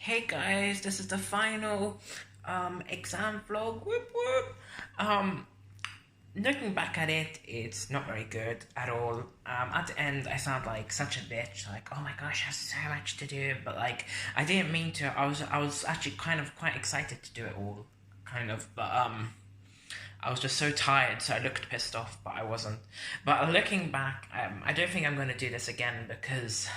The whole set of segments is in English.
Hey guys, this is the final exam vlog. Whoop whoop. Um, Looking back at it, it's not very good at all. At the end, I sound like such a bitch. Like, oh my gosh, I have so much to do, but like, I didn't mean to. I was actually kind of quite excited to do it all, kind of. But I was just so tired, so I looked pissed off, but I wasn't. But looking back, I don't think I'm going to do this again because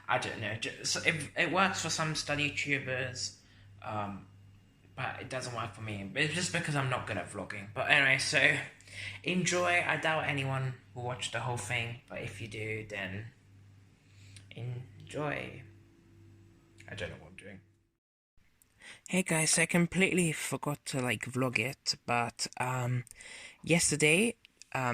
I don't know. Just, it works for some study tubers, um, but it doesn't work for me. It's just because I'm not good at vlogging. But anyway, so enjoy. I doubt anyone will watch the whole thing, but if you do, then enjoy. I don't know what I'm doing. Hey guys, I completely forgot to like vlog it, but yesterday,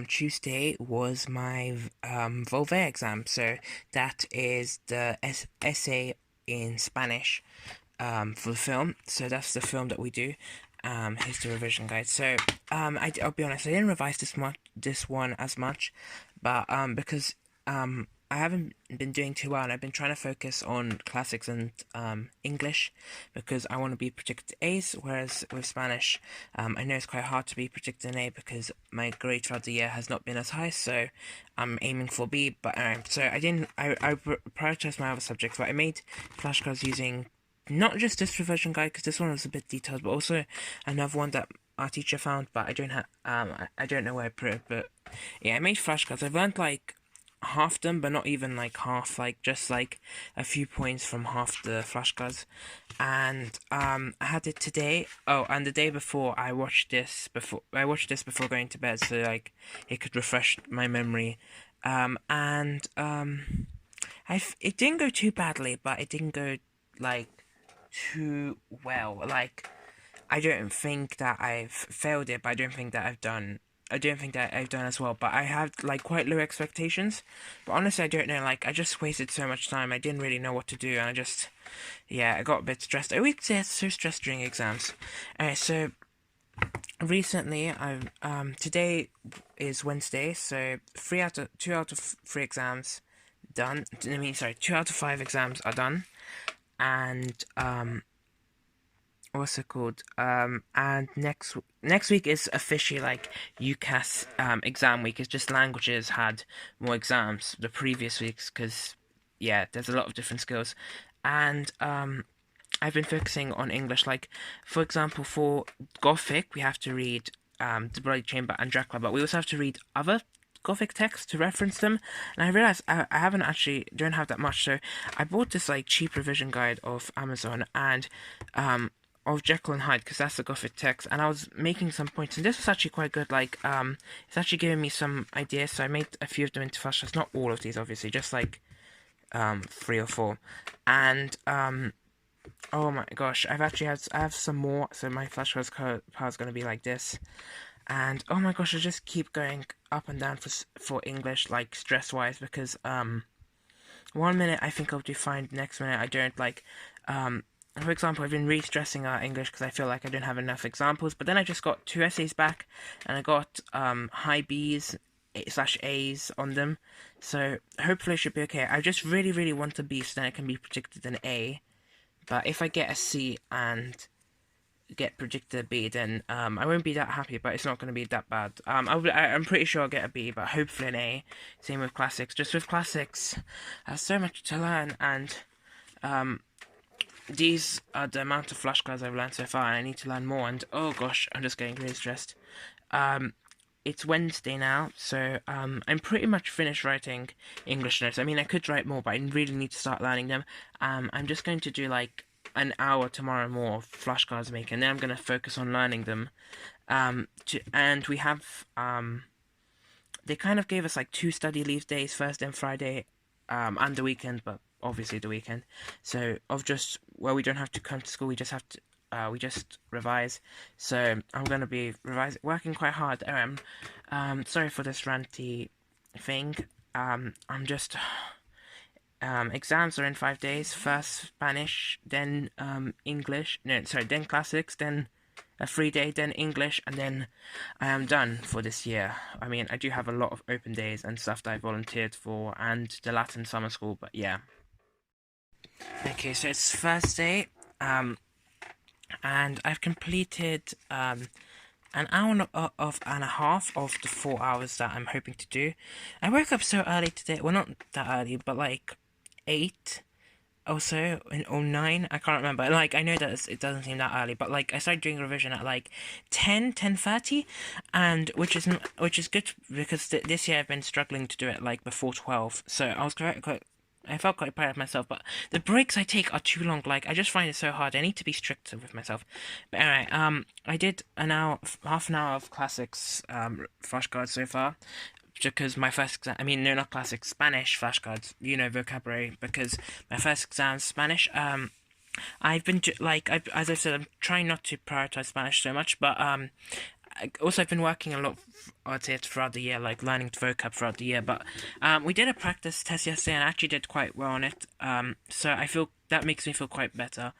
Tuesday was my Volve exam, so that is the essay in Spanish for the film. So that's the film that we do. Here's the revision guide. So I'll be honest, I didn't revise this one as much, but because I haven't been doing too well, and I've been trying to focus on classics and English because I want to be predicted A's. Whereas with Spanish, I know it's quite hard to be predicted an A because my grade throughout the year has not been as high. So I'm aiming for B. But so I didn't. I prioritized my other subjects, but I made flashcards using not just this revision guide because this one was a bit detailed, but also another one that our teacher found, but I don't have I don't know where I put it. But yeah, I made flashcards. I've learned like half them, but not even like half, like just like a few points from half the flashcards. And I had it today. Oh, and the day before I watched this before going to bed, so like it could refresh my memory. And it didn't go too badly, but it didn't go like too well. Like I don't think that I've failed it, but I don't think that I've done as well, but I had like quite low expectations. But honestly, I don't know. Like, I just wasted so much time. I didn't really know what to do, and yeah, I got a bit stressed. I always get so stressed during exams. Alright, so recently, today is Wednesday, so 2 out of 3 exams done. I mean, sorry, 2 out of 5 exams are done, and what's it called? And next week is officially like UCAS exam week. It's just languages had more exams the previous weeks because yeah, there's a lot of different skills, and I've been focusing on English. Like for example, for Gothic, we have to read the Bloody Chamber and Dracula, but we also have to read other Gothic texts to reference them. And I realized I haven't actually don't have that much, so I bought this like cheap revision guide of Amazon and of Jekyll and Hyde because that's the Gothic text, and I was making some points, and this was actually quite good. Like, it's actually giving me some ideas, so I made a few of them into flashcards. Not all of these, obviously, just like 3 or 4, and oh my gosh, I have some more, so my flashcards part is gonna be like this, and oh my gosh, I just keep going up and down for English, like stress wise, because 1 minute I think I'll do fine, next minute I don't. Like for example, I've been re-stressing out English because I feel like I don't have enough examples, but then I just got 2 essays back, and I got high B's slash A's on them, so hopefully it should be okay. I just really, really want a B so then it can be predicted an A, but if I get a C and get predicted a B, then I won't be that happy, but it's not going to be that bad. I'm pretty sure I'll get a B, but hopefully an A. Same with classics. Just with classics, I have so much to learn, and these are the amount of flashcards I've learned so far, and I need to learn more, and oh gosh, I'm just getting really stressed. It's Wednesday now, so I'm pretty much finished writing English notes. I mean, I could write more, but I really need to start learning them. I'm just going to do like an hour tomorrow more of flashcards making, and then I'm going to focus on learning them. And we have, they kind of gave us like 2 study leave days, Thursday and Friday, and the weekend, but obviously the weekend. So of just we don't have to come to school, we just have to we just revise. So I'm gonna be working quite hard. Sorry for this ranty thing. I'm just exams are in 5 days. First Spanish, then English. No, sorry, then classics, then a free day, then English, and then I am done for this year. I mean, I do have a lot of open days and stuff that I volunteered for, and the Latin summer school, but yeah. Okay, so it's Thursday, and I've completed an hour and a half of the 4 hours that I'm hoping to do. I woke up so early today. Well, not that early, but like 8 or so, or 9. I can't remember. Like, I know that it doesn't seem that early, but like I started doing revision at like 10:30, and which is good because this year I've been struggling to do it like before 12. So I was quite I felt quite proud of myself, but the breaks I take are too long. Like, I just find it so hard. I need to be stricter with myself. But anyway, I did half an hour of classics, flashcards so far, because my first exam, I mean, no, not classics, Spanish flashcards, vocabulary, because my first exam's Spanish. I've been as I said, I'm trying not to prioritize Spanish so much, but also I've been working a lot, I'd say, throughout the year, like learning vocab throughout the year. But we did a practice test yesterday, and I actually did quite well on it. So I feel that makes me feel quite better.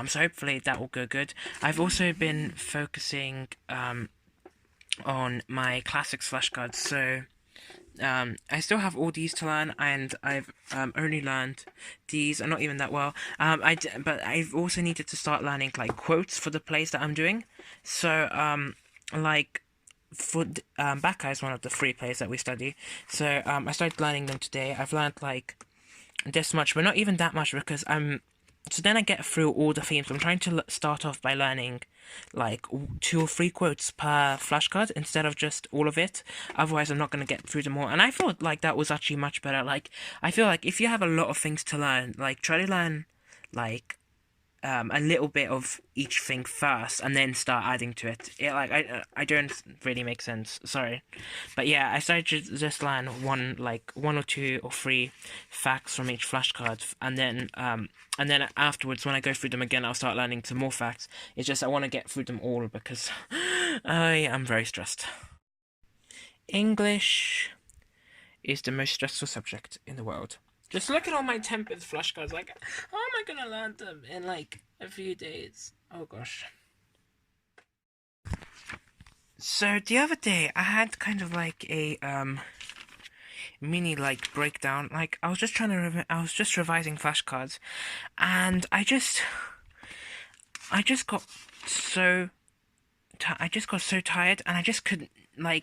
So hopefully that will go good. I've also been focusing on my classics flashcards. So I still have all these to learn, and I've only learned these, and not even that well. But I've also needed to start learning like quotes for the plays that I'm doing. So like for Bacca is one of the free plays that we study. So I started learning them today. I've learned like this much, but not even that much because so then I get through all the themes. I'm trying to start off by learning like 2 or 3 quotes per flashcard instead of just all of it. Otherwise, I'm not going to get through them all. And I thought like that was actually much better. Like, I feel like if you have a lot of things to learn, like try to learn like a little bit of each thing first and then start adding to it. I don't really make sense. Sorry, but yeah, I started to just learn one or 2 or 3 facts from each flashcard, and then afterwards, when I go through them again, I'll start learning some more facts. It's just I want to get through them all because I am very stressed. English is the most stressful subject in the world. Just look at all my tempered flashcards. Like, how am I gonna learn them in like a few days? Oh gosh. So the other day, I had kind of like a mini like breakdown. Like, I was just I was just revising flashcards, and I just got so I just got so tired, and I just couldn't I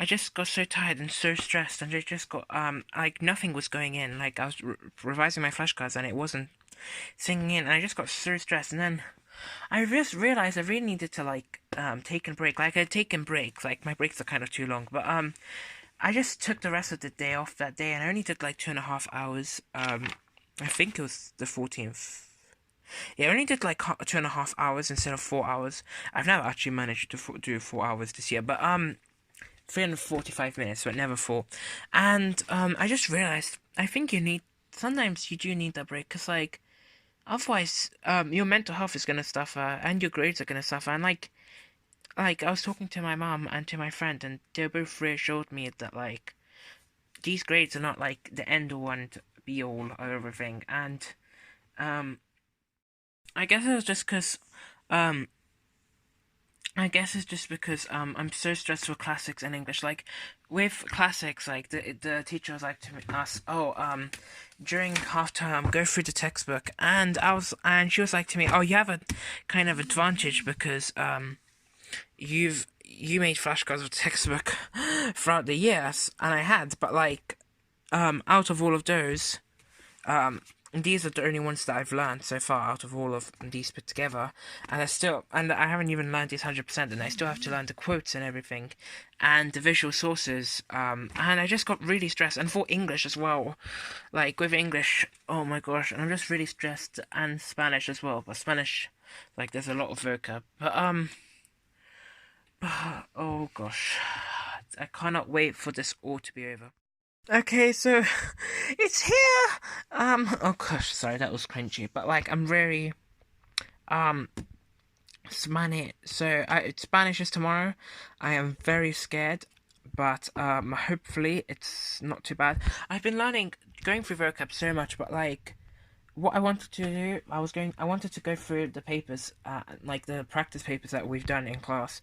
just got so tired and so stressed, and I just got like nothing was going in. Like, I was revising my flashcards and it wasn't sinking in, and I just got so stressed. And then I just realized I really needed to like take a break. Like, I'd taken breaks, like my breaks are kind of too long, but I just took the rest of the day off that day, and I only did like 2.5 hours. I think it was the 14th. Yeah, I only did like 2.5 hours instead of 4 hours. I've never actually managed to do 4 hours this year, but 345 minutes, but never 4. And I just realized I think sometimes you do need that break, because like otherwise your mental health is gonna suffer and your grades are gonna suffer. And like I was talking to my mom and to my friend, and they both reassured me that like these grades are not like the end all and be all of everything. And I guess it was just because I'm so stressed with classics and English. Like, with classics, like the teacher was like to us, "Oh, during half term, go through the textbook," and she was like to me, "Oh, you have a kind of advantage because you made flashcards of the textbook throughout the years," and I had, but like out of all of those, these are the only ones that I've learned so far out of all of these put together, and I haven't even learned these 100%, and I still have to learn the quotes and everything, and the visual sources, and I just got really stressed, and for English as well, like with English, oh my gosh, and I'm just really stressed, and Spanish as well, but Spanish, like there's a lot of vocab, but oh gosh, I cannot wait for this all to be over. Okay, so it's here. Oh gosh, sorry, that was cringy, but like I'm very Spanish. So Spanish is tomorrow. I am very scared, but hopefully it's not too bad. I've been going through vocab so much, but like what I wanted to do, I wanted to go through the papers, like the practice papers that we've done in class,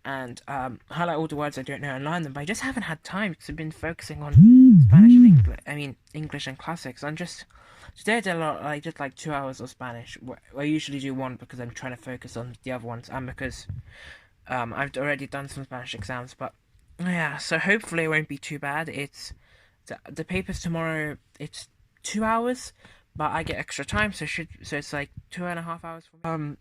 and highlight all the words I don't know and learn them. But I just haven't had time because I've been focusing on Spanish and English. I mean English and classics. I'm just Today I did a lot. I did like 2 hours of Spanish. I usually do one because I'm trying to focus on the other ones, and because I've already done some Spanish exams. But yeah, so hopefully it won't be too bad. It's the papers tomorrow. It's 2 hours, but I get extra time, so it's like 2.5 hours for me.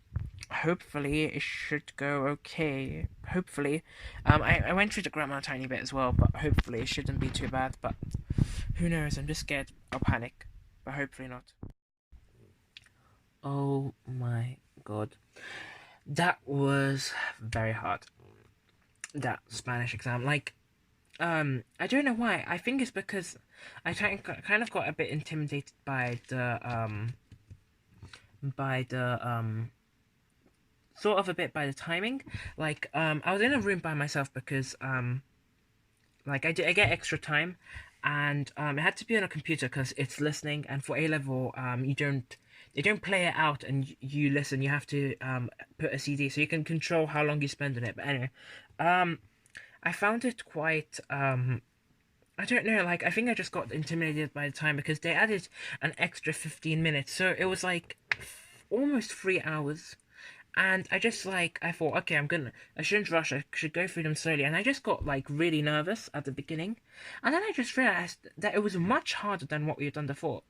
Hopefully it should go okay. Hopefully, I went through the grammar a tiny bit as well, but hopefully it shouldn't be too bad. But who knows? I'm just scared. I'll panic, but hopefully not. Oh my god, that was very hard. That Spanish exam, like, I don't know why. I think it's because I kind of got a bit intimidated by the sort of a bit by the timing. Like, I was in a room by myself because like I get extra time, and it had to be on a computer because it's listening. And for A level, they don't play it out and you listen. You have to put a CD so you can control how long you spend on it. But anyway, um, I found it quite I don't know, like, I think I just got intimidated by the time because they added an extra 15 minutes, so it was like almost 3 hours. And I just like, I thought, okay, I shouldn't rush, I should go through them slowly. And I just got like really nervous at the beginning. And then I just realized that it was much harder than what we had done before.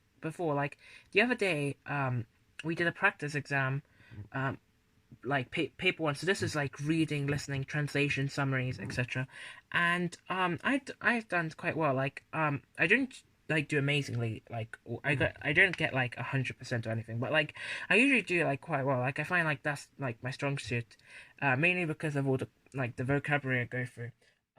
Like, the other day, we did a practice exam, um, like paper one. So this is like reading, listening, translation, summaries, etc. And I've done quite well. Like, I didn't like do amazingly. Like, I don't get like 100% or anything, but like I usually do like quite well. Like, I find like that's like my strong suit, mainly because of all the vocabulary I go through.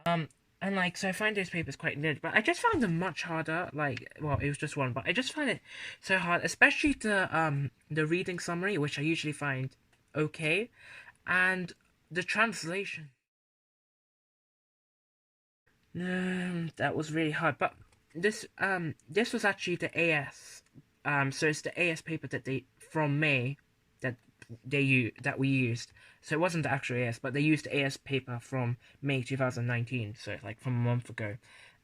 Um. And like, so I find those papers quite good, but I just found them much harder. Like, well, it was just one, but I just find it so hard, especially the reading summary, which I usually find okay, and the translation. That was really hard. But this was actually the AS. So it's the AS paper that they from May that that we used. So it wasn't the actual AS, but they used the AS paper from May 2019. So like from a month ago.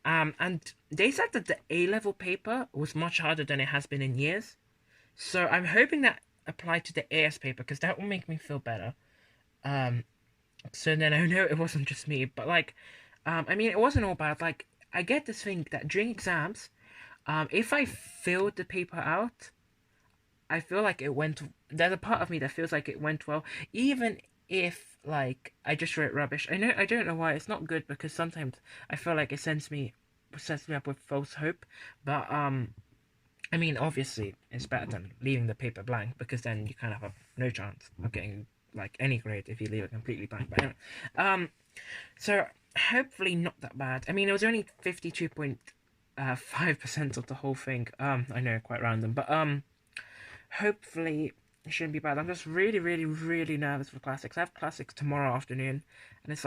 And they said that the A level paper was much harder than it has been in years. So I'm hoping that applied to the AS paper because that will make me feel better. Um, so then I know it wasn't just me, but like, I mean, it wasn't all bad. Like, I get this thing that during exams, if I filled the paper out, I feel like it went. There's a part of me that feels like it went well, even if like I just wrote rubbish. I don't know why. It's not good because sometimes I feel like it sets me up with false hope. But I mean, obviously, it's better than leaving the paper blank because then you kind of have no chance of getting like any grade if you leave it completely blank. But anyway, so hopefully not that bad. I mean, it was only 52.5% of the whole thing. I know, quite random, but hopefully it shouldn't be bad. I'm just really, really, really nervous for classics. I have classics tomorrow afternoon, and it's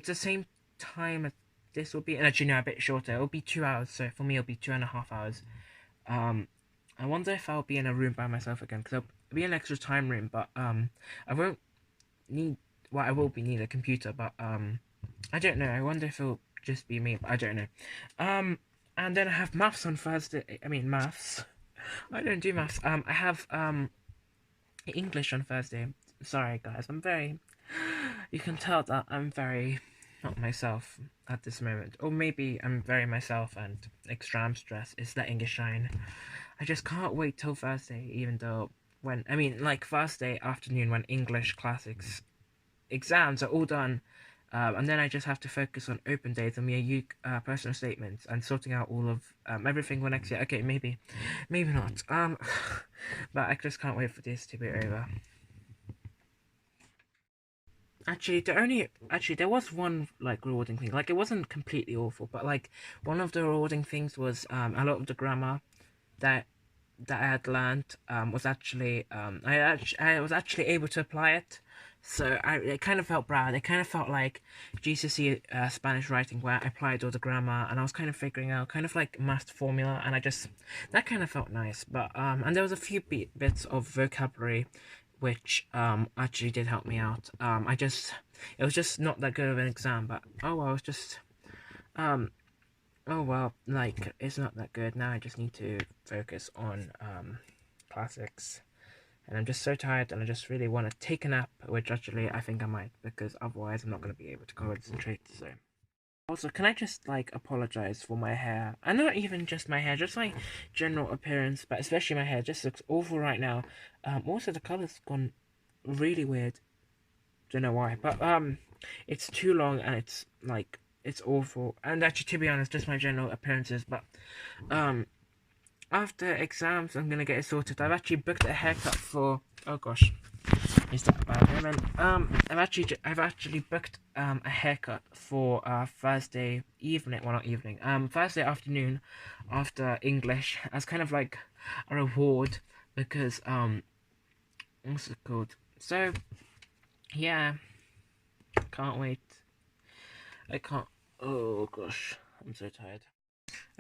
the same time as this will be, and actually no, a bit shorter. It'll be 2 hours, so for me it'll be 2.5 hours. Um, I wonder if I'll be in a room by myself again because I'll be in an extra time room, but I won't need. Well, I will be need a computer, but I don't know. I wonder if it'll just be me. But I don't know. And then I have maths on Thursday. I mean maths. I don't do maths. I have English on Thursday. Sorry, guys. I'm very. You can tell that I'm very not myself at this moment, or maybe I'm very myself and extreme stress is letting it shine. I just can't wait till Thursday, even though like Thursday afternoon when English classics exams are all done, and then I just have to focus on open days and personal statements and sorting out all of everything for next year. Okay, maybe not. But I just can't wait for this to be over. Actually there was one like rewarding thing. Like, it wasn't completely awful, but like one of the rewarding things was a lot of the grammar that I had learned was actually I was actually able to apply it. So it kind of felt proud. It kind of felt like GCSE Spanish writing where I applied all the grammar and I was kind of figuring out kind of like math formula, and that kind of felt nice. But and there was a few bits of vocabulary which actually did help me out. It was just not that good of an exam, but oh well, it's just um oh well, like, it's not that good. Now I just need to focus on classics. And I'm just so tired and I just really want to take a nap, which actually I think I might, because otherwise I'm not going to be able to concentrate, so. Also, can I just, like, apologize for my hair? And not even just my hair, just, like, general appearance, but especially my hair just looks awful right now. Also, the color's gone really weird. Don't know why, but, it's too long and it's, like, it's awful. And actually, to be honest, just my general appearances, but, after exams, I'm gonna get it sorted. I've actually booked a haircut for, oh gosh. Is that bad? I mean, I've actually booked a haircut for Thursday evening. Well, not evening. Thursday afternoon, after English, as kind of like a reward because what's it called? So, yeah, can't wait. I can't. Oh gosh, I'm so tired.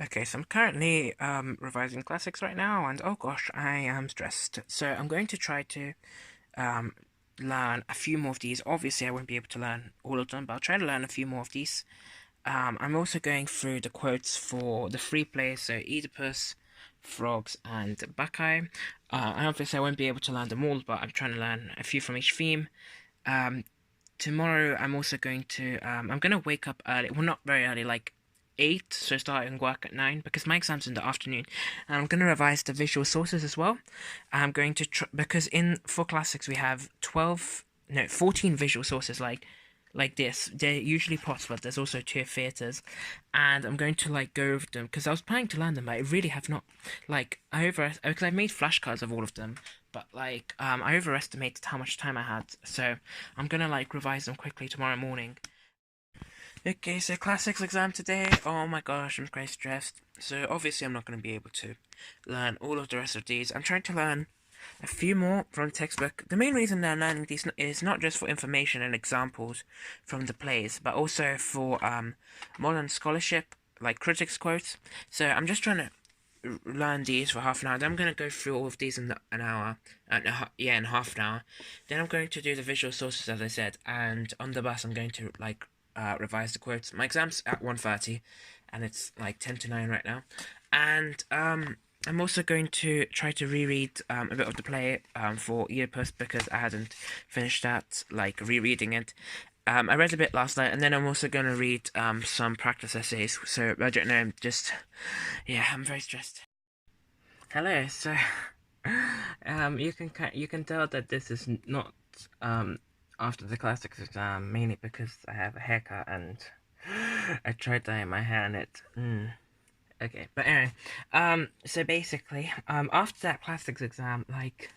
Okay, so I'm currently revising classics right now, and oh gosh, I am stressed. So I'm going to try to um, learn a few more of these. Obviously, I won't be able to learn all of them, but I'll try to learn a few more of these. I'm also going through the quotes for the free plays, so Oedipus, Frogs, and Bacchae. And obviously, I won't be able to learn them all, but I'm trying to learn a few from each theme. Tomorrow, I'm also going to, I'm going to wake up early. Well, not very early, like 8, so starting work at 9, because my exam's in the afternoon. And I'm going to revise the visual sources as well. I'm going to because for classics we have 14 visual sources like this. They're usually pots, but there's also 2 theaters, and I'm going to like go over them because I was planning to learn them, but I really have not, like, because I've made flashcards of all of them, but like I overestimated how much time I had, so I'm gonna like revise them quickly tomorrow morning. Okay, so classics exam today. Oh my gosh, I'm quite stressed. So obviously I'm not going to be able to learn all of the rest of these. I'm trying to learn a few more from the textbook. The main reason that I'm learning these is not just for information and examples from the plays, but also for modern scholarship, like critics' quotes. So I'm just trying to learn these for half an hour. Then I'm going to go through all of these in an hour, in half an hour. Then I'm going to do the visual sources, as I said, and on the bus I'm going to like revise the quotes. My exam's at 1:30, and it's like 10 to 9 right now. And I'm also going to try to reread a bit of the play for Oedipus because I hadn't finished that, like rereading it. I read a bit last night, and then I'm also going to read some practice essays. So I don't know, yeah, I'm very stressed. Hello. So you can tell that this is not after the classics exam, mainly because I have a haircut and I tried dyeing my hair and it. Okay, but anyway, so basically, after that classics exam, like,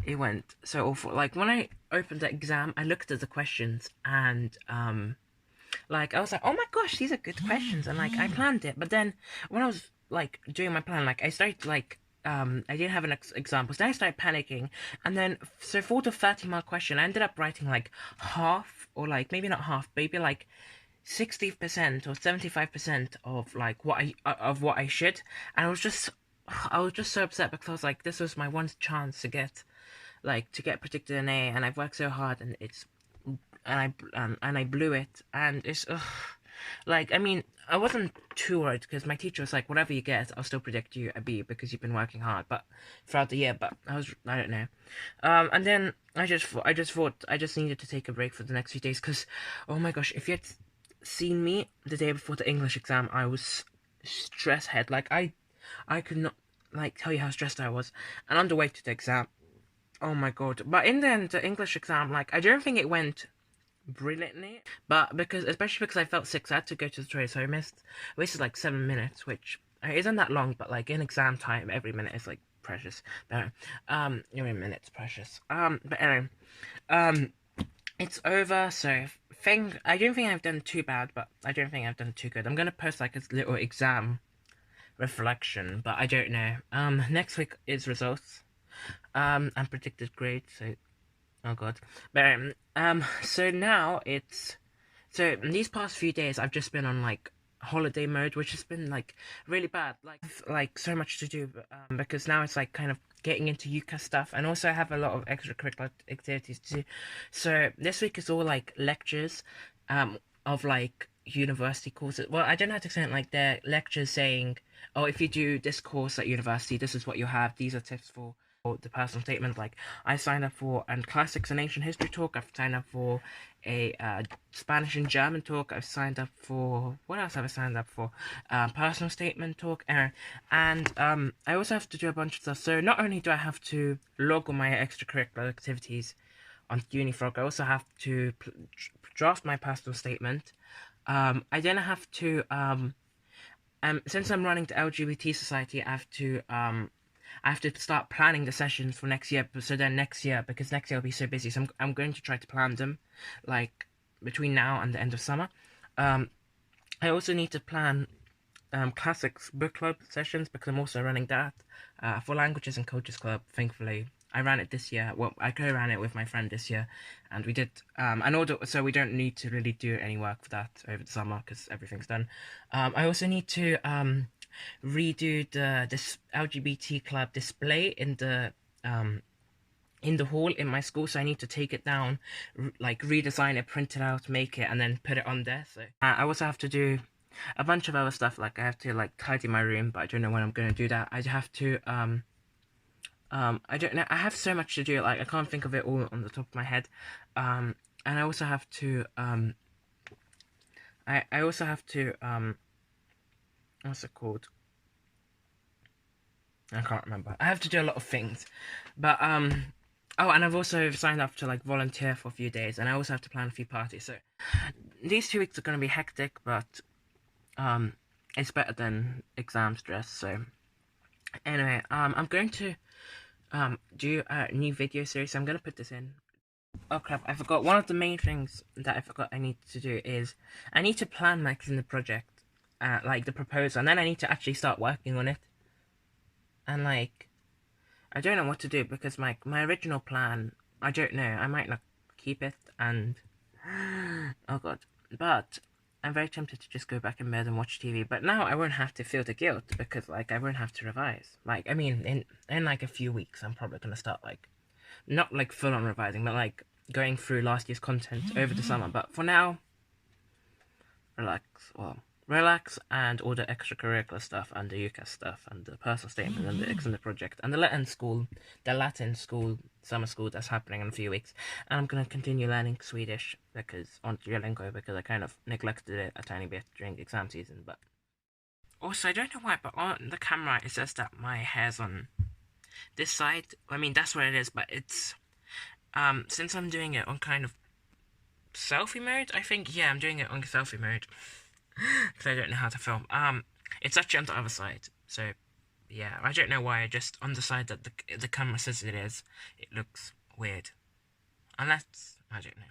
it went so awful. Like, when I opened the exam, I looked at the questions and, like, I was like, oh my gosh, these are good questions, and, like, I planned it, but then, when I was, like, doing my plan, like, I started, like, I didn't have an example, so then I started panicking, and then, so for the 30-mark question, I ended up writing, like, half, or, like, maybe not half, maybe, like, 60% or 75% of like what I should, and I was just so upset because I was like, this was my one chance to get predicted an A, and I've worked so hard, and I blew it, and it's like, I mean, I wasn't too worried because my teacher was like, whatever you get, I'll still predict you a B because you've been working hard, but throughout the year, but I don't know, and then I just thought I just needed to take a break for the next few days because, oh my gosh, if you had seen me the day before the English exam, I was stress head. Like, I could not, like, tell you how stressed I was. And on the way to the exam, oh my god. But in the end, the English exam, like, I don't think it went brilliantly. But especially because I felt sick, so I had to go to the toilet, so I wasted like 7 minutes, which isn't that long, but like in exam time, every minute is like precious. But every minute's precious. But anyway, it's over, so I don't think I've done too bad, but I don't think I've done too good. I'm gonna post like a little exam reflection, but I don't know. Next week is results. And predicted grades, so oh god. But so now so in these past few days I've just been on like holiday mode, which has been like really bad. Like so much to do, because now it's like kind of getting into UCAS stuff, and also I have a lot of extracurricular activities to do. So this week is all like lectures, of like university courses. Well, I don't know how to explain it, like their lectures saying, oh, if you do this course at university, this is what you have. These are tips for the personal statement. Like I signed up for a classics and ancient history talk. I've signed up for a Spanish and German talk. I've signed up for what else have I signed up for? Personal statement talk. And I also have to do a bunch of stuff. So not only do I have to log all my extracurricular activities on Unifrog, I also have to draft my personal statement. I then have to since I'm running the LGBT society, I have to start planning the sessions for next year. So then next year, because next year I'll be so busy, so I'm going to try to plan them, like between now and the end of summer. I also need to plan classics book club sessions because I'm also running that for languages and cultures club. Thankfully, I ran it this year. Well, I co-ran it with my friend this year, and we did an order, so we don't need to really do any work for that over the summer because everything's done. I also need to redo this LGBT club display in the hall in my school, so I need to take it down, like redesign it, print it out, make it, and then put it on there. So I also have to do a bunch of other stuff, like I have to like tidy my room, but I don't know when I'm gonna do that. I have to I don't know, I have so much to do, like I can't think of it all on the top of my head. And I also have to I also have to what's it called? I can't remember. I have to do a lot of things, but oh, and I've also signed up to like volunteer for a few days, and I also have to plan a few parties. So these 2 weeks are going to be hectic, but it's better than exam stress. So anyway, I'm going to do a new video series. So I'm going to put this in. Oh crap, I forgot. One of the main things that I forgot I need to do is I need to plan my the project, like the proposal, and then I need to actually start working on it. And like, I don't know what to do because my original plan, I don't know, I might not keep it, and oh god, but I'm very tempted to just go back in bed and watch TV. But now I won't have to feel the guilt because like I won't have to revise. Like I mean, in like a few weeks, I'm probably gonna start like not like full on revising, but like going through last year's content over the summer. But for now, relax. Well, relax and all the extracurricular stuff and the UCAS stuff and the personal statement and the extended project and the Latin school summer school that's happening in a few weeks. And I'm gonna continue learning Swedish because on Duolingo because I kind of neglected it a tiny bit during exam season. But also I don't know why, but on the camera it says that my hair's on this side. I mean that's where it is, but it's since I'm doing it on kind of selfie mode, I think, yeah, I'm doing it on selfie mode because I don't know how to film. It's actually on the other side, so yeah, I don't know why. Just on the side that the camera says it is, it looks weird. Unless I don't know.